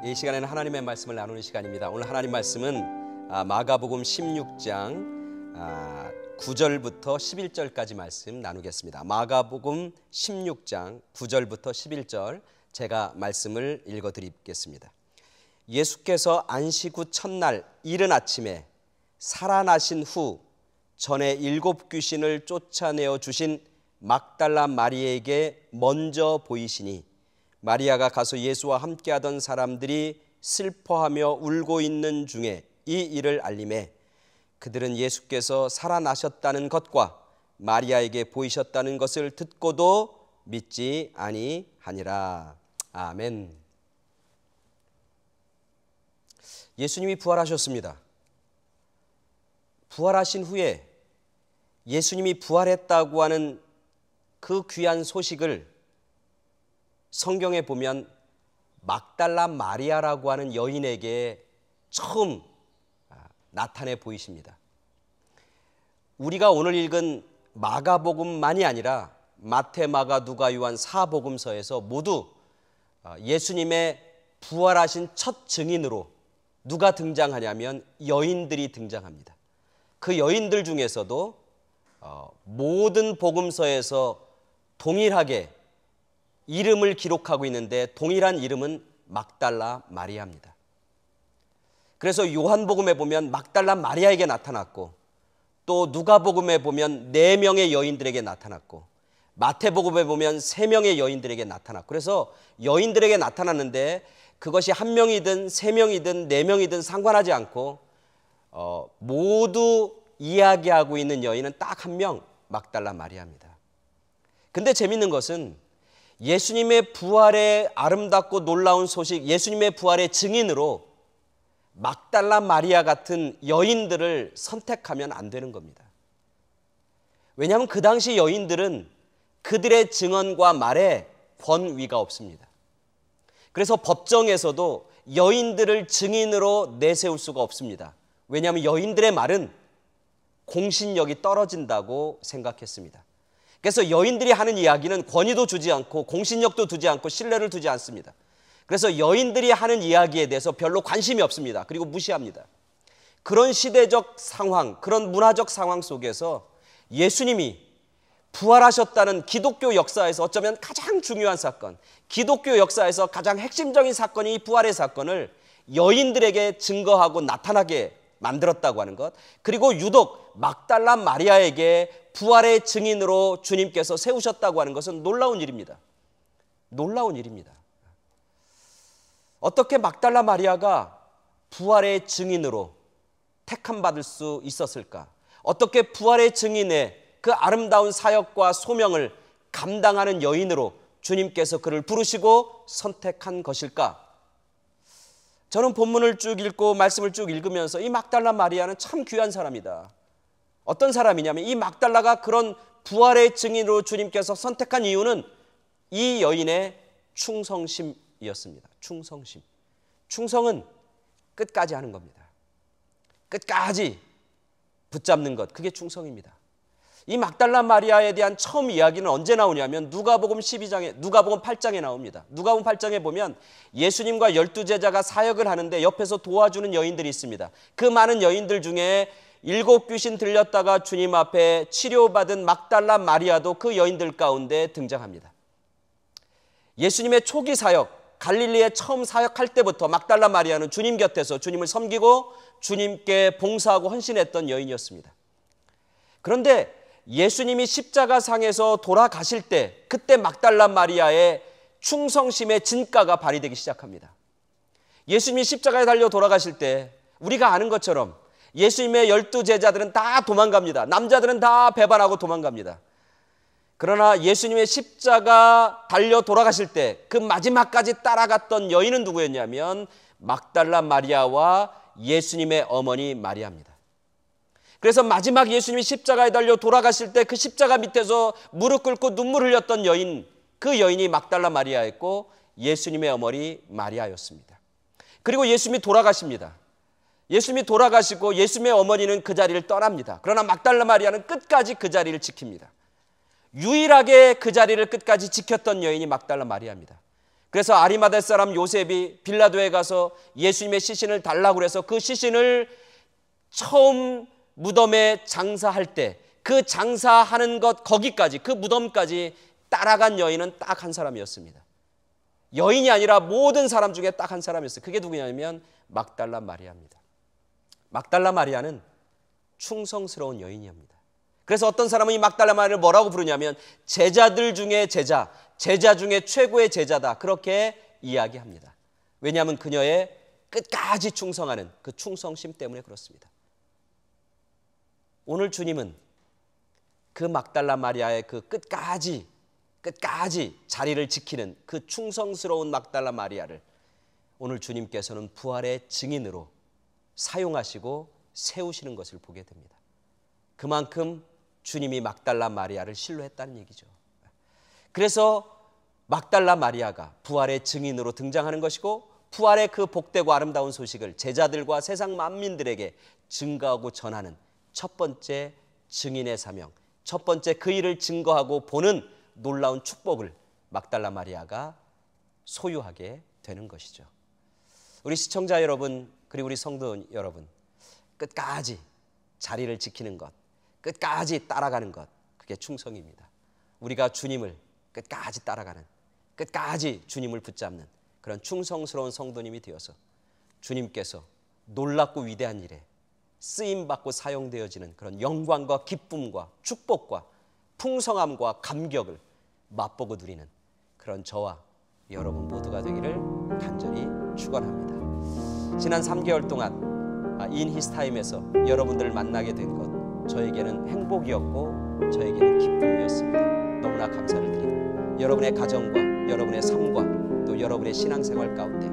이 시간에는 하나님의 말씀을 나누는 시간입니다. 오늘 하나님 말씀은 마가복음 16장 9절부터 11절까지 말씀 나누겠습니다. 마가복음 16장 9절부터 11절 제가 말씀을 읽어드리겠습니다. 예수께서 안식 후 첫날 이른 아침에 살아나신 후 전에 7 귀신을 쫓아내어 주신 막달라 마리아에게 먼저 보이시니 마리아가 가서 예수와 함께하던 사람들이 슬퍼하며 울고 있는 중에 이 일을 알림해 그들은 예수께서 살아나셨다는 것과 마리아에게 보이셨다는 것을 듣고도 믿지 아니하니라. 아멘. 예수님이 부활하셨습니다. 부활하신 후에 예수님이 부활했다고 하는 그 귀한 소식을 성경에 보면 막달라 마리아라고 하는 여인에게 처음 나타내 보이십니다. 우리가 오늘 읽은 마가복음만이 아니라 마태, 마가, 누가, 요한, 사복음서에서 모두 예수님의 부활하신 첫 증인으로 누가 등장하냐면 여인들이 등장합니다. 그 여인들 중에서도 모든 복음서에서 동일하게 이름을 기록하고 있는데 동일한 이름은 막달라 마리아입니다. 그래서 요한복음에 보면 막달라 마리아에게 나타났고 또 누가복음에 보면 4명의 여인들에게 나타났고 마태복음에 보면 3명의 여인들에게 나타났고 그래서 여인들에게 나타났는데 그것이 1명이든 3명이든 4명이든 상관하지 않고 모두 이야기하고 있는 여인은 딱 1명 막달라 마리아입니다. 근데 재밌는 것은 예수님의 부활의 아름답고 놀라운 소식, 예수님의 부활의 증인으로 막달라 마리아 같은 여인들을 선택하면 안 되는 겁니다. 왜냐하면 그 당시 여인들은 그들의 증언과 말에 권위가 없습니다. 그래서 법정에서도 여인들을 증인으로 내세울 수가 없습니다. 왜냐하면 여인들의 말은 공신력이 떨어진다고 생각했습니다. 그래서 여인들이 하는 이야기는 권위도 주지 않고 공신력도 두지 않고 신뢰를 두지 않습니다. 그래서 여인들이 하는 이야기에 대해서 별로 관심이 없습니다. 그리고 무시합니다. 그런 시대적 상황, 그런 문화적 상황 속에서 예수님이 부활하셨다는 기독교 역사에서 어쩌면 가장 중요한 사건, 기독교 역사에서 가장 핵심적인 사건이 이 부활의 사건을 여인들에게 증거하고 나타나게 만들었다고 하는 것, 그리고 유독 막달라 마리아에게 부활의 증인으로 주님께서 세우셨다고 하는 것은 놀라운 일입니다. 놀라운 일입니다. 어떻게 막달라 마리아가 부활의 증인으로 택함받을 수 있었을까? 어떻게 부활의 증인의 그 아름다운 사역과 소명을 감당하는 여인으로 주님께서 그를 부르시고 선택한 것일까? 저는 본문을 쭉 읽고 말씀을 쭉 읽으면서 이 막달라 마리아는 참 귀한 사람이다. 어떤 사람이냐면 이 막달라가 그런 부활의 증인으로 주님께서 선택한 이유는 이 여인의 충성심이었습니다. 충성심. 충성은 끝까지 하는 겁니다. 끝까지 붙잡는 것, 그게 충성입니다. 이 막달라 마리아에 대한 처음 이야기는 언제 나오냐면 누가복음 8장에 나옵니다. 누가복음 8장에 보면 예수님과 12제자가 사역을 하는데 옆에서 도와주는 여인들이 있습니다. 그 많은 여인들 중에 7 귀신 들렸다가 주님 앞에 치료받은 막달라 마리아도 그 여인들 가운데 등장합니다. 예수님의 초기 사역, 갈릴리에 처음 사역할 때부터 막달라 마리아는 주님 곁에서 주님을 섬기고 주님께 봉사하고 헌신했던 여인이었습니다. 그런데 예수님이 십자가상에서 돌아가실 때 그때 막달라 마리아의 충성심의 진가가 발휘되기 시작합니다. 예수님이 십자가에 달려 돌아가실 때 우리가 아는 것처럼 예수님의 12제자들은 다 도망갑니다. 남자들은 다 배반하고 도망갑니다. 그러나 예수님의 십자가 달려 돌아가실 때 그 마지막까지 따라갔던 여인은 누구였냐면 막달라 마리아와 예수님의 어머니 마리아입니다. 그래서 마지막 예수님이 십자가에 달려 돌아가실 때 그 십자가 밑에서 무릎 꿇고 눈물 흘렸던 여인, 그 여인이 막달라 마리아였고 예수님의 어머니 마리아였습니다. 그리고 예수님이 돌아가십니다. 예수님이 돌아가시고 예수님의 어머니는 그 자리를 떠납니다. 그러나 막달라 마리아는 끝까지 그 자리를 지킵니다. 유일하게 그 자리를 끝까지 지켰던 여인이 막달라 마리아입니다. 그래서 아리마대 사람 요셉이 빌라도에 가서 예수님의 시신을 달라고 그래서 그 시신을 처음 무덤에 장사할 때 그 장사하는 것 거기까지, 그 무덤까지 따라간 여인은 딱 한 사람이었습니다. 여인이 아니라 모든 사람 중에 딱 한 사람이었어요. 그게 누구냐면 막달라 마리아입니다. 막달라 마리아는 충성스러운 여인이옵니다. 그래서 어떤 사람은 이 막달라 마리아를 뭐라고 부르냐면 제자들 중에 제자 중에 최고의 제자다, 그렇게 이야기합니다. 왜냐하면 그녀의 끝까지 충성하는 그 충성심 때문에 그렇습니다. 오늘 주님은 그 막달라 마리아의 그 끝까지 자리를 지키는 그 충성스러운 막달라 마리아를 오늘 주님께서는 부활의 증인으로 사용하시고 세우시는 것을 보게 됩니다. 그만큼 주님이 막달라 마리아를 신뢰했다는 얘기죠. 그래서 막달라 마리아가 부활의 증인으로 등장하는 것이고, 부활의 그 복되고 아름다운 소식을 제자들과 세상 만민들에게 증거하고 전하는 첫 번째 증인의 사명, 첫 번째 그 일을 증거하고 보는 놀라운 축복을 막달라 마리아가 소유하게 되는 것이죠. 우리 시청자 여러분, 그리고 우리 성도 여러분, 끝까지 자리를 지키는 것, 끝까지 따라가는 것, 그게 충성입니다. 우리가 주님을 끝까지 따라가는, 끝까지 주님을 붙잡는 그런 충성스러운 성도님이 되어서 주님께서 놀랍고 위대한 일에 쓰임받고 사용되어지는 그런 영광과 기쁨과 축복과 풍성함과 감격을 맛보고 누리는 그런 저와 여러분 모두가 되기를 간절히 축원합니다. 지난 3개월 동안 인 히스타임에서 여러분들을 만나게 된 것, 저에게는 행복이었고 저에게는 기쁨이었습니다. 너무나 감사를 드리고, 여러분의 가정과 여러분의 삶과 또 여러분의 신앙생활 가운데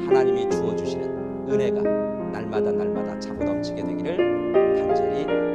하나님이 주어주시는 은혜가 날마다 차고 넘치게 되기를 간절히